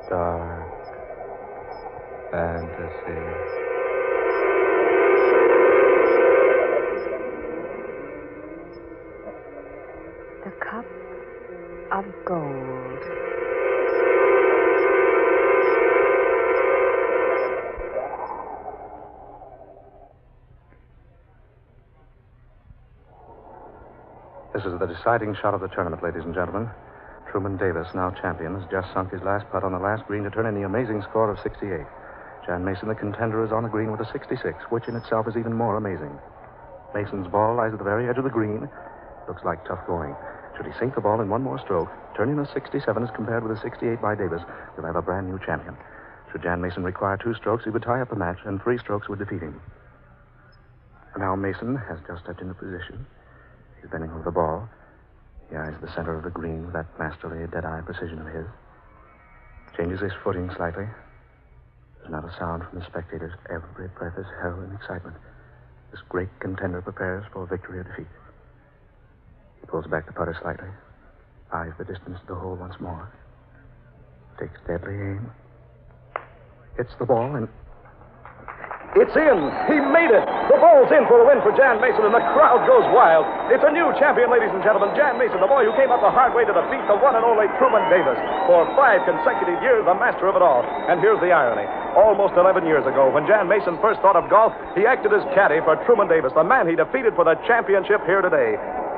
dark fantasy. The cup of gold. This is the deciding shot of the tournament, ladies and gentlemen. Truman Davis, now champion, has just sunk his last putt on the last green to turn in the amazing score of 68. Jan Mason, the contender, is on the green with a 66, which in itself is even more amazing. Mason's ball lies at the very edge of the green. Looks like tough going. Should he sink the ball in one more stroke, turn in a 67 as compared with a 68 by Davis, we'll have a brand new champion. Should Jan Mason require 2 strokes, he would tie up the match, and 3 strokes would defeat him. Now Mason has just stepped into position. He's bending over the ball. He eyes the center of the green with that masterly, dead-eye precision of his. Changes his footing slightly. There's not a sound from the spectators. Every breath is held in excitement. This great contender prepares for victory or defeat. He pulls back the putter slightly, eyes the distance to the hole once more, takes deadly aim, hits the ball, and it's in. He made it. The ball's in for a win for Jan Mason, and the crowd goes wild. It's a new champion, ladies and gentlemen. Jan Mason, the boy who came up the hard way to defeat the one and only Truman Davis. For 5 consecutive years, the master of it all. And here's the irony. Almost 11 years ago, when Jan Mason first thought of golf, he acted as caddy for Truman Davis, the man he defeated for the championship here today.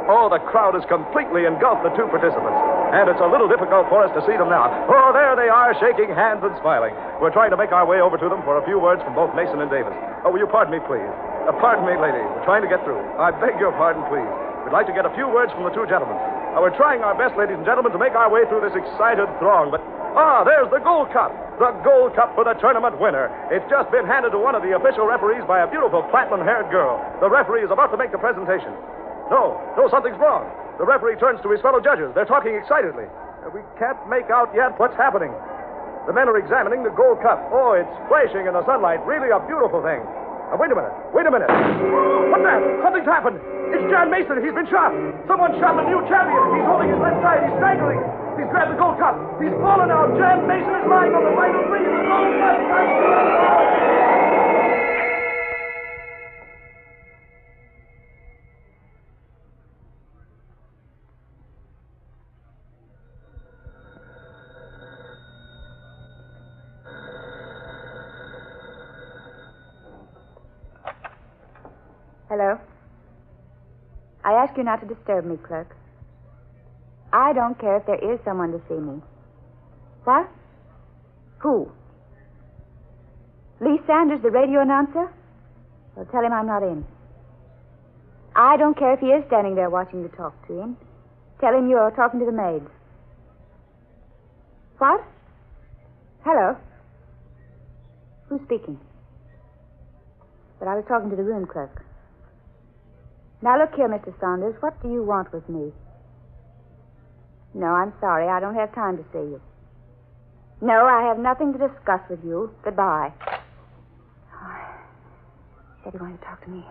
Oh, the crowd has completely engulfed the 2 participants. And it's a little difficult for us to see them now. Oh, there they are, shaking hands and smiling. We're trying to make our way over to them for a few words from both Mason and Davis. Oh, will you pardon me, please? Pardon me, lady. We're trying to get through. I beg your pardon, please. We'd like to get a few words from the 2 gentlemen. We're trying our best, ladies and gentlemen, to make our way through this excited throng, but... there's the Gold Cup. The Gold Cup for the tournament winner. It's just been handed to one of the official referees by a beautiful platinum-haired girl. The referee is about to make the presentation. No, something's wrong. The referee turns to his fellow judges. They're talking excitedly. We can't make out yet what's happening. The men are examining the Gold Cup. Oh, it's flashing in the sunlight. Really a beautiful thing. Wait a minute. What's that? Something's happened. It's Jan Mason. He's been shot. Someone shot the new champion. He's holding his left side. He's staggering. He's grabbed the Gold Cup. He's fallen out. Jan Mason is lying on the final green. The Gold Cup. Hello? I ask you not to disturb me, clerk. I don't care if there is someone to see me. What? Who? Lee Sanders, the radio announcer? Well, tell him I'm not in. I don't care if he is standing there watching you talk to him. Tell him you're talking to the maids. What? Hello? Who's speaking? But I was talking to the room clerk. Now, look here, Mr. Saunders. What do you want with me? No, I'm sorry. I don't have time to see you. No, I have nothing to discuss with you. Goodbye. Oh, he said he wanted to talk to me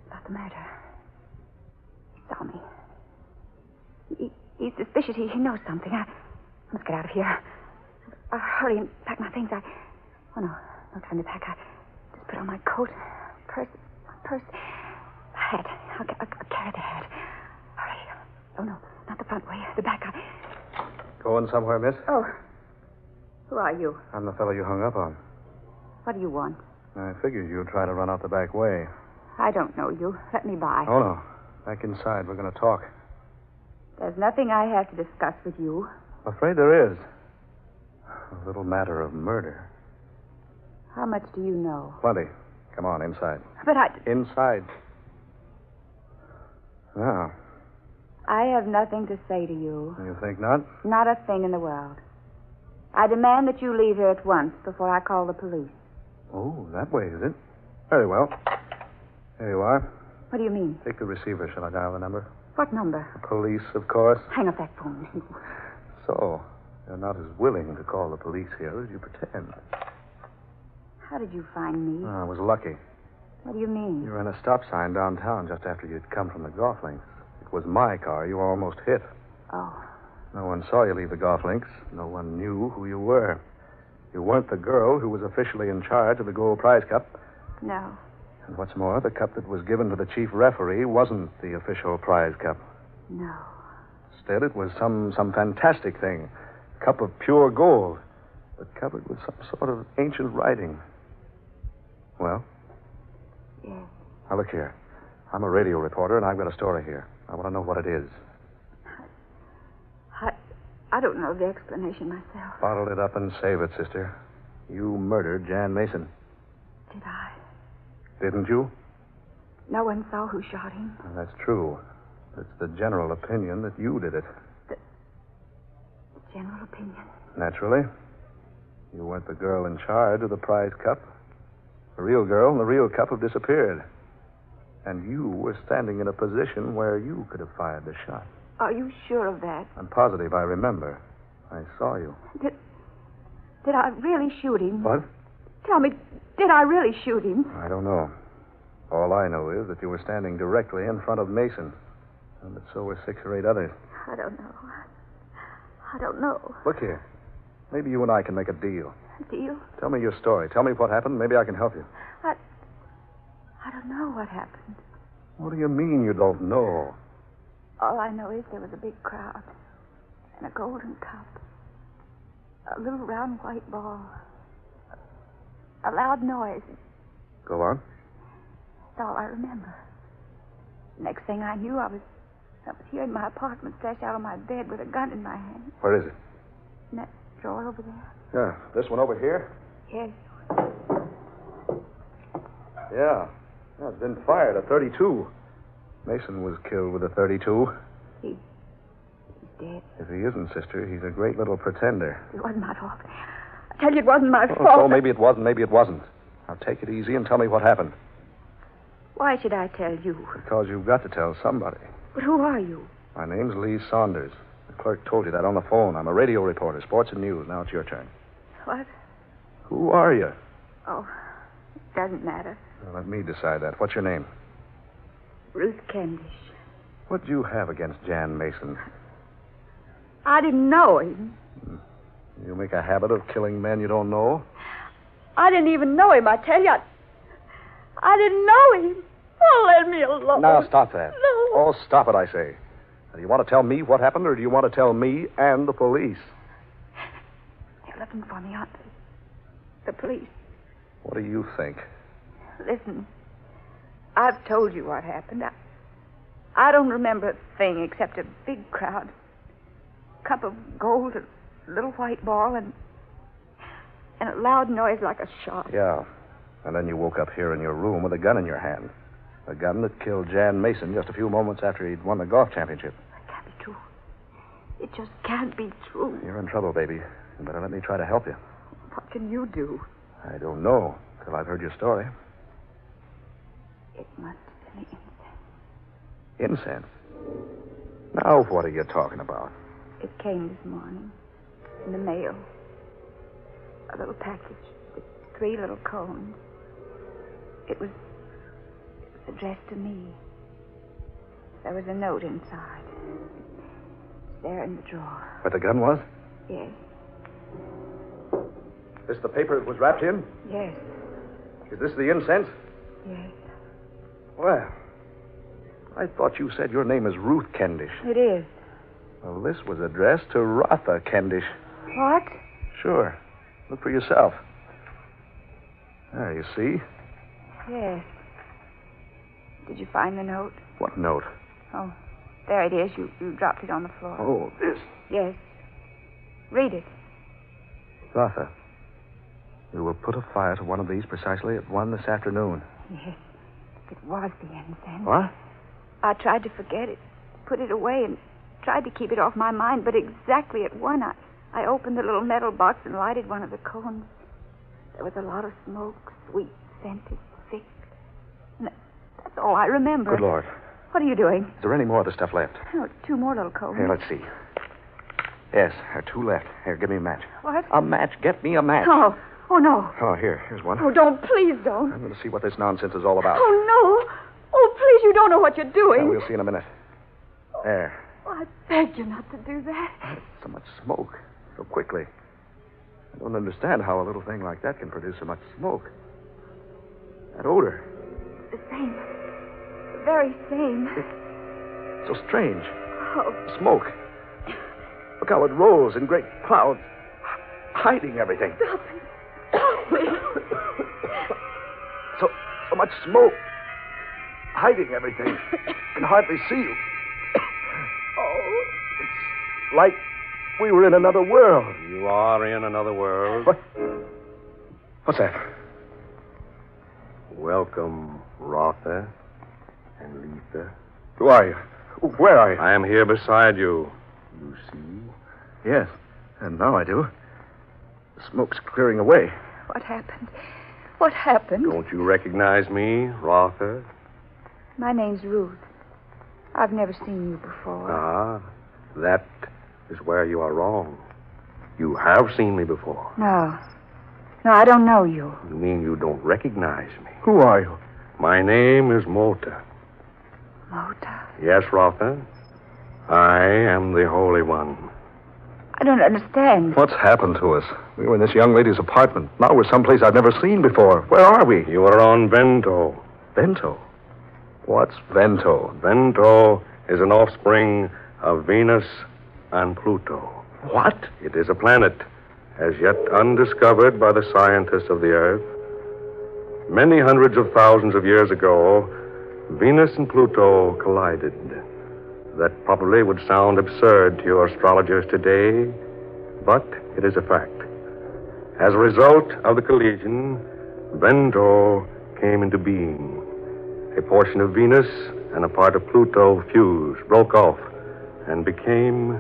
about the murder. He saw me. He's suspicious. He knows something. I must get out of here. I'll hurry and pack my things. Oh, no time to pack. I just put on my coat, my purse. Hat. I'll carry the hat. Hurry. Oh, no, not the front way. The back. Going somewhere, miss? Oh. Who are you? I'm the fellow you hung up on. What do you want? I figured you'd try to run out the back way. I don't know you. Let me by. Oh, no. Back inside. We're going to talk. There's nothing I have to discuss with you. I'm afraid there is. A little matter of murder. How much do you know? Plenty. Come on, inside. But Inside. Now. I have nothing to say to you. You think not? Not a thing in the world. I demand that you leave here at once before I call the police. Oh, that way, is it? Very well. Here you are. What do you mean? Take the receiver. Shall I dial the number? What number? The police, of course. Hang up that phone. So, you're not as willing to call the police here as you pretend. How did you find me? I was lucky. What do you mean? You ran a stop sign downtown just after you'd come from the golf links. It was my car. You were almost hit. Oh. No one saw you leave the golf links. No one knew who you were. You weren't the girl who was officially in charge of the Gold Prize Cup. No. And what's more, the cup that was given to the chief referee wasn't the official prize cup. No. Instead, it was some fantastic thing. A cup of pure gold, but covered with some sort of ancient writing. Well? Yes. Now, look here. I'm a radio reporter, and I've got a story here. I want to know what it is. I don't know the explanation myself. Bottle it up and save it, sister. You murdered Jan Mason. Did I? Didn't you? No one saw who shot him. Well, that's true. It's the general opinion that you did it. The general opinion? Naturally. You weren't the girl in charge of the prize cup. The real girl and the real cup have disappeared. And you were standing in a position where you could have fired the shot. Are you sure of that? I'm positive I remember. I saw you. Did I really shoot him? What? Tell me, did I really shoot him? I don't know. All I know is that you were standing directly in front of Mason. And that so were 6 or 8 others. I don't know. I don't know. Look here. Maybe you and I can make a deal. A deal? Tell me your story. Tell me what happened. Maybe I can help you. I don't know what happened. What do you mean you don't know? All I know is there was a big crowd and a golden cup. A little round white ball. A loud noise. Go on. That's all I remember. Next thing I knew, I was here in my apartment, stretched out on my bed with a gun in my hand. Where is it? In that drawer over there. Yeah, this one over here? Yes. Yeah. It's been fired, a 32. Mason was killed with a 32. He's dead. If he isn't, sister, he's a great little pretender. It wasn't my fault. I tell you, it wasn't my fault. So maybe it wasn't, maybe it wasn't. Now take it easy and tell me what happened. Why should I tell you? Because you've got to tell somebody. But who are you? My name's Lee Saunders. The clerk told you that on the phone. I'm a radio reporter, sports and news. Now it's your turn. What? Who are you? Oh, it doesn't matter. Well, let me decide that. What's your name? Ruth Kendish. What do you have against Jan Mason? I didn't know him. You make a habit of killing men you don't know? I didn't even know him, I tell you. I didn't know him. Oh, let me alone. Now, stop that. No. Oh, stop it, I say. Now, do you want to tell me what happened, or do you want to tell me and the police? They're looking for me, aren't they? The police. What do you think? Listen, I've told you what happened. I don't remember a thing except a big crowd, cup of gold, a little white ball, and a loud noise like a shot. Yeah. And then you woke up here in your room with a gun in your hand. A gun that killed Jan Mason just a few moments after he'd won the golf championship. That can't be true. It just can't be true. You're in trouble, baby. You better let me try to help you. What can you do? I don't know till I've heard your story. It must have been incense. Incense? Now what are you talking about? It came this morning in the mail. A little package with 3 little cones. It was addressed to me. There was a note inside. It's there in the drawer. Where the gun was? Yes. This the paper it was wrapped in? Yes. Is this the incense? Yes. Well, I thought you said your name is Ruth Kendish. It is. Well, this was addressed to Rutha Kendish. What? Sure. Look for yourself. There, you see? Yes. Did you find the note? What note? Oh, there it is. You dropped it on the floor. Oh, this. Yes. Read it. Rutha, you will put a fire to one of these precisely at 1 this afternoon. Yes. It was the incense. What? I tried to forget it, put it away, and tried to keep it off my mind, but exactly at 1, I opened the little metal box and lighted one of the cones. There was a lot of smoke, sweet, scented, thick. And that's all I remember. Good Lord. What are you doing? Is there any more of the stuff left? Oh, 2 more little cones. Here, let's see. Yes, there are 2 left. Here, give me a match. What? A match. Get me a match. Oh, no. Oh, here's one. Oh, don't, please don't. I'm going to see what this nonsense is all about. Oh, no. Oh, please, you don't know what you're doing. Well, we'll see in a minute. There. Oh, I beg you not to do that. So much smoke, so quickly. I don't understand how a little thing like that can produce so much smoke. That odor. The same. The very same. So strange. Oh, Smoke. Look how it rolls in great clouds, hiding everything. stop it. Stop it. So much smoke, hiding everything. Can hardly see you. Oh. It's like we were in another world. You are in another world. What? What's that? Welcome, Rutha and Letha. Who are you? Where are you? I am here beside you. You see? Yes, and now I do. The smoke's clearing away. What happened? What happened? Don't you recognize me, Rutha? My name's Ruth. I've never seen you before. Ah, that is where you are wrong. You have seen me before. No. No, I don't know you. You mean you don't recognize me? Who are you? My name is Mota. Mota. Yes, Rutha. I am the Holy One. I don't understand. What's happened to us? We were in this young lady's apartment. Now we're someplace I've never seen before. Where are we? You are on Vento. Vento. What's Vento? Vento is an offspring of Venus and Pluto. What? It is a planet as yet undiscovered by the scientists of the Earth. Many hundreds of thousands of years ago, Venus and Pluto collided. That probably would sound absurd to your astrologers today, but it is a fact. As a result of the collision, Vento came into being. A portion of Venus and a part of Pluto fused, broke off, and became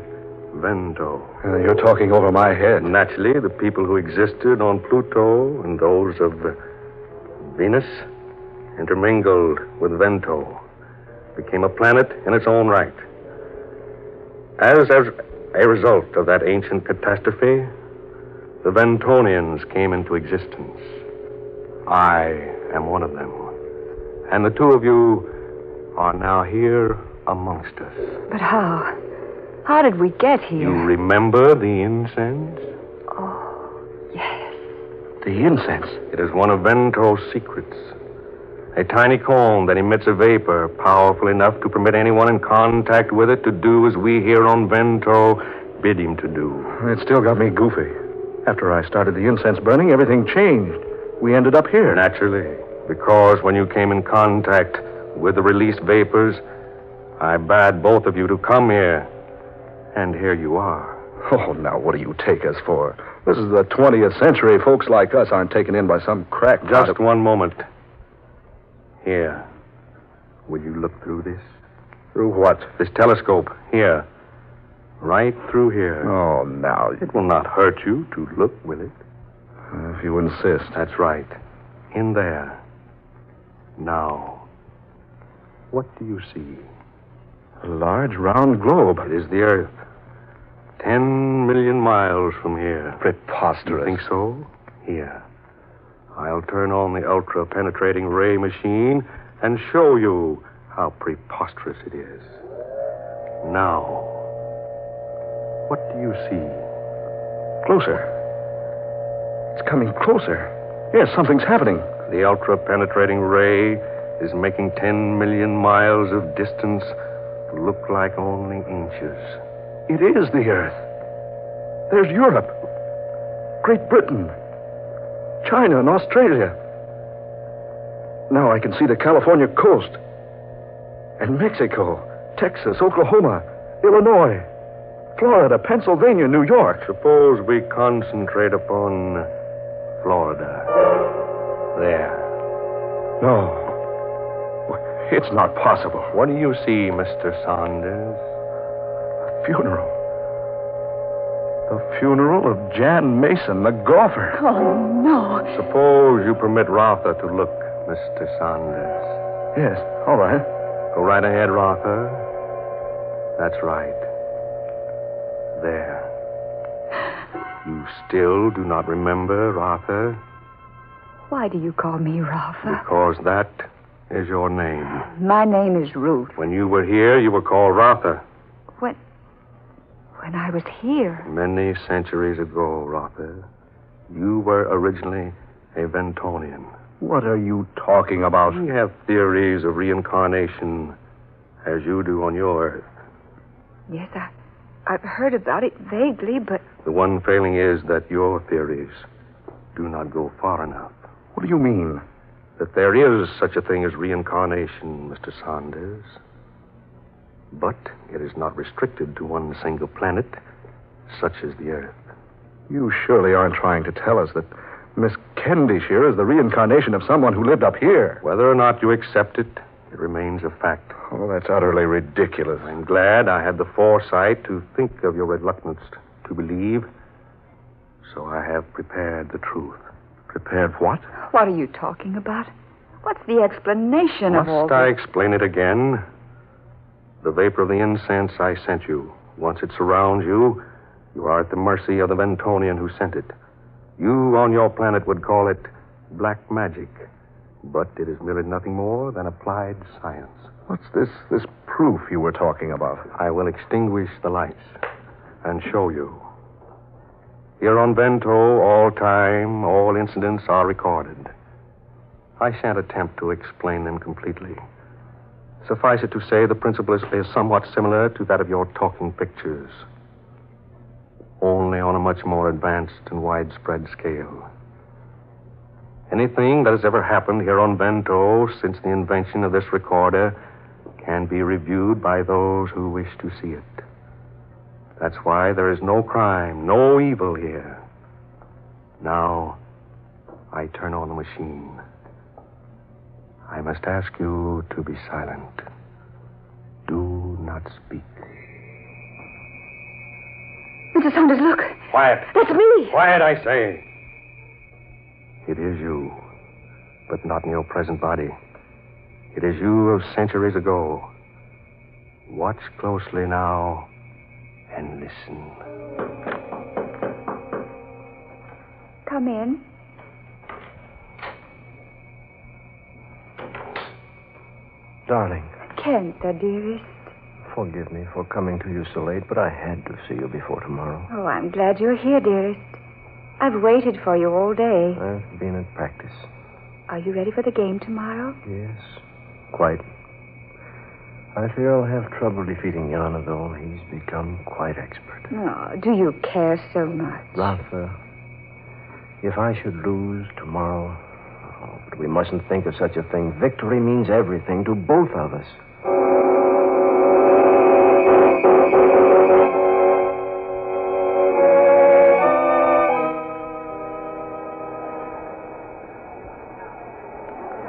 Vento. You're talking over my head. Naturally, the people who existed on Pluto and those of Venus intermingled with Vento, became a planet in its own right. As a result of that ancient catastrophe, the Ventonians came into existence. I am one of them. And the two of you are now here amongst us. But how? How did we get here? You remember the incense? Oh, yes. The incense. It is one of Vento's secrets. A tiny cone that emits a vapor powerful enough to permit anyone in contact with it to do as we here on Vento bid him to do. It still got me goofy. After I started the incense burning, everything changed. We ended up here. Naturally, because when you came in contact with the released vapors, I bade both of you to come here. And here you are. Oh, now what do you take us for? This is the 20th century. Folks like us aren't taken in by some crack. Just one moment. Here. Will you look through this? Through what? This telescope. Here. Right through here. Oh, now. It will not hurt you to look, will it? If you insist. That's right. In there. Now. What do you see? A large, round globe. It is the Earth. 10 million miles from here. Preposterous. You think so? Here. I'll turn on the ultra-penetrating ray machine and show you how preposterous it is. Now, what do you see? Closer. It's coming closer. Yes, something's happening. The ultra-penetrating ray is making 10 million miles of distance look like only inches. It is the Earth. There's Europe, Great Britain, China, and Australia. Now I can see the California coast, and Mexico, Texas, Oklahoma, Illinois, Florida, Pennsylvania, New York. Suppose we concentrate upon Florida. There. No. It's not possible. What do you see, Mr. Saunders? A funeral. The funeral of Jan Mason, the golfer. Oh, no. Suppose you permit Rutha to look, Mr. Saunders. Yes, all right. Go right ahead, Rutha. That's right. There. You still do not remember, Rutha? Why do you call me Rutha? Because that is your name. My name is Ruth. When you were here, you were called Rutha. When I was here. Many centuries ago, Rutha, you were originally a Ventonian. What are you talking about? We have theories of reincarnation, as you do on your Earth. Yes, I've heard about it vaguely, but... The one failing is that your theories do not go far enough. What do you mean? That there is such a thing as reincarnation, Mr. Saunders. But it is not restricted to one single planet, such as the Earth. You surely aren't trying to tell us that Miss Kendishire is the reincarnation of someone who lived up here. Whether or not you accept it, it remains a fact. Oh, that's utterly ridiculous. I'm glad I had the foresight to think of your reluctance to believe. So I have prepared the truth. Prepared what? What are you talking about? What's the explanation of all Must I this? explain it again? The vapor of the incense I sent you. Once it surrounds you, you are at the mercy of the Ventonian who sent it. You on your planet would call it black magic, but it is merely nothing more than applied science. What's this proof you were talking about? I will extinguish the lights and show you. Here on Vento, all time, all incidents are recorded. I shan't attempt to explain them completely. Suffice it to say, the principle is somewhat similar to that of your talking pictures, only on a much more advanced and widespread scale. Anything that has ever happened here on Vento since the invention of this recorder can be reviewed by those who wish to see it. That's why there is no crime, no evil here. Now, I turn on the machine. I must ask you to be silent. Do not speak. Mr. Saunders, look. Quiet. That's me. Quiet, I say. It is you, but not in your present body. It is you of centuries ago. Watch closely now and listen. Come in. Darling, Kenta, dearest. forgive me for coming to you so late, but I had to see you before tomorrow. Oh, I'm glad you're here, dearest. I've waited for you all day. I've been at practice. Are you ready for the game tomorrow? Yes, quite. I fear I'll have trouble defeating Yana, though. He's become quite expert. Oh, do you care so much? Rutha, if I should lose tomorrow... Oh, but we mustn't think of such a thing. Victory means everything to both of us.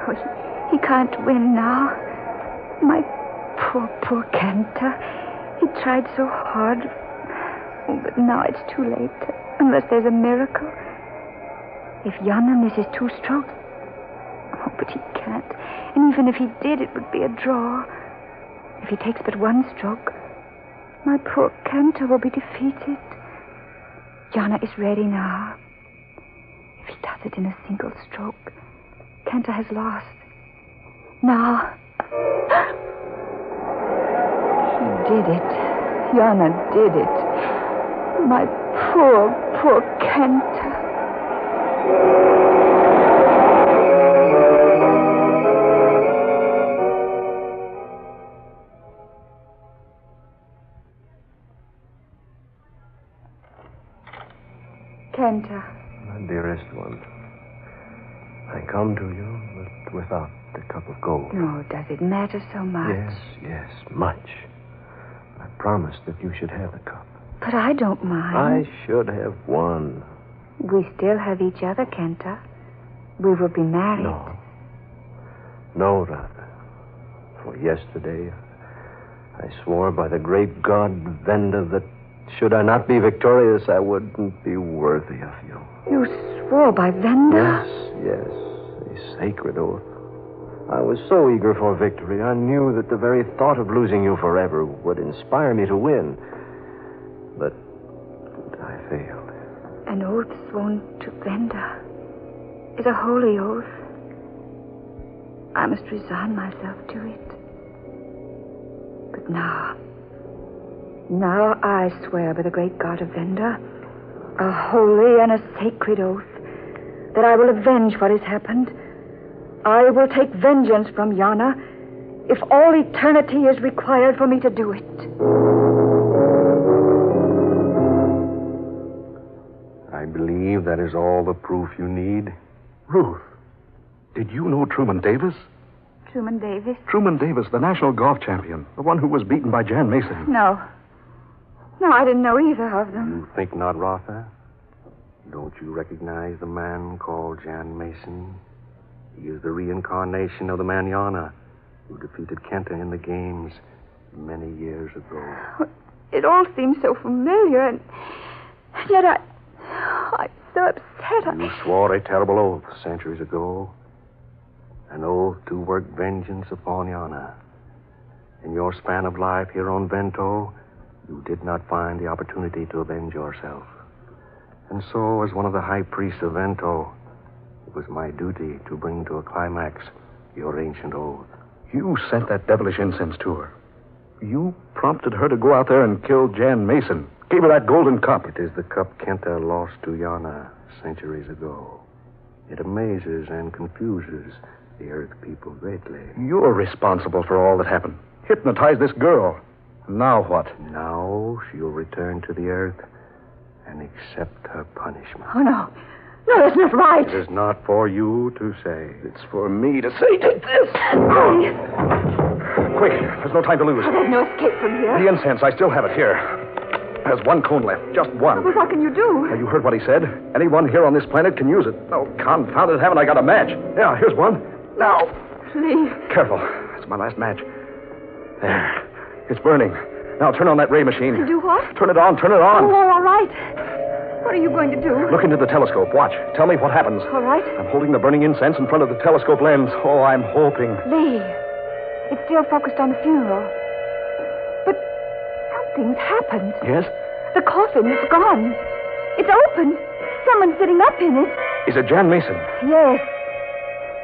Oh, he can't win now. My poor Kenta. He tried so hard. Oh, but now it's too late. Unless there's a miracle. If Yana misses 2 strokes... Oh, but he can't. And even if he did, it would be a draw. If he takes but 1 stroke, my poor Kenta will be defeated. Yana is ready now. If he does it in a single stroke, Kenta has lost. Now... He did it. Yana did it. My poor Kenta. Kenta. My dearest one, I come to you, but without the cup of gold. Oh, does it matter so much? Yes, much. I promised that you should have the cup. But I don't mind. I should have won. We still have each other, Kenta. We will be married. No, Rutha. For yesterday, I swore by the great god Vento that should I not be victorious, I wouldn't be worthy of you. You swore by Vento? Yes. A sacred oath. I was so eager for victory, I knew that the very thought of losing you forever would inspire me to win. But I failed. An oath sworn to Vento is a holy oath. I must resign myself to it. But now Now I swear by the great God of Venda, a holy and a sacred oath, that I will avenge what has happened. I will take vengeance from Yana if all eternity is required for me to do it. I believe that is all the proof you need. Ruth, did you know Truman Davis? Truman Davis? Truman Davis, the national golf champion, the one who was beaten by Jan Mason. No. No, I didn't know either of them. You think not, Rutha? Don't you recognize the man called Jan Mason? He is the reincarnation of the man Yana, who defeated Kenta in the games many years ago. It all seems so familiar, and yet I'm so upset. You swore a terrible oath centuries ago. An oath to work vengeance upon Yana. In your span of life here on Vento, you did not find the opportunity to avenge yourself. And so, as one of the high priests of Vento, it was my duty to bring to a climax your ancient oath. You sent that devilish incense to her. You prompted her to go out there and kill Jan Mason. Gave her that golden cup. It is the cup Kenta lost to Yana centuries ago. It amazes and confuses the Earth people greatly. You're responsible for all that happened. Hypnotized this girl. Now what? Now she'll return to the Earth and accept her punishment. Oh, no. No, that's not right. It is not for you to say. It's for me to say, take this. Quick, there's no time to lose. Oh, there's no escape from here. The incense, I still have it here. There's one cone left, just one. Well, what can you do? Now, you heard what he said. Anyone here on this planet can use it. Oh, confound it, haven't I got a match? Yeah, here's one. Now. Please. Careful. It's my last match. There. It's burning. Now, turn on that ray machine. Do what? Turn it on, turn it on. Oh, all right. What are you going to do? Look into the telescope. Watch. Tell me what happens. All right. I'm holding the burning incense in front of the telescope lens. Oh, I'm hoping. Lee, it's still focused on the funeral. But something's happened. Yes? The coffin is gone. It's open. Someone's sitting up in it. Is it Jan Mason? Yes.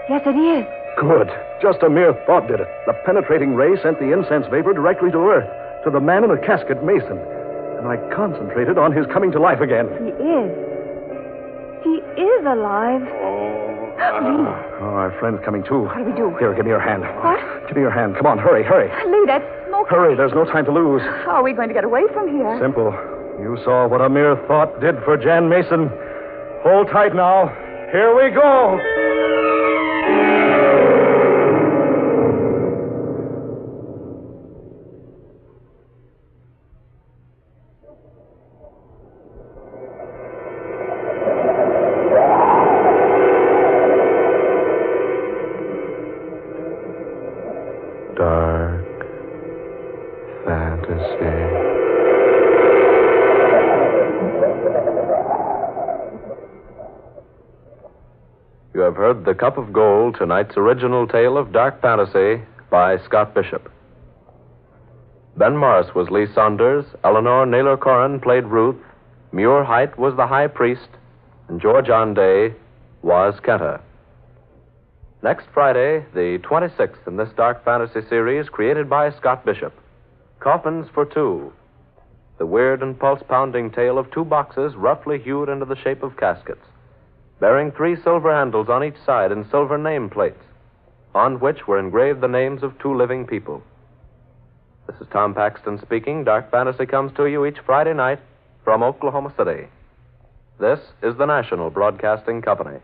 Yes, it is. Good. Just a mere thought did it. The penetrating ray sent the incense vapor directly to Earth, to the man in the casket, Mason. And I concentrated on his coming to life again. He is. He is alive. Oh, our friend's coming too. What do we do? Here, give me your hand. What? Give me your hand. Come on, hurry, hurry. Lee, that's smoke. Hurry, there's no time to lose. How are we going to get away from here? Simple. You saw what a mere thought did for Jan Mason. Hold tight now. Here we go. Dark fantasy. You have heard The Cup of Gold, tonight's original tale of dark fantasy by Scott Bishop. Ben Morris was Lee Saunders, Eleanor Naylor Corrin played Ruth, Muir Height was the High Priest, and George Onday was Kenta. Next Friday, the 26th in this dark fantasy series created by Scott Bishop, Coffins for Two, the weird and pulse-pounding tale of two boxes roughly hewed into the shape of caskets, bearing 3 silver handles on each side and silver nameplates, on which were engraved the names of 2 living people. This is Tom Paxton speaking. Dark Fantasy comes to you each Friday night from Oklahoma City. This is the National Broadcasting Company.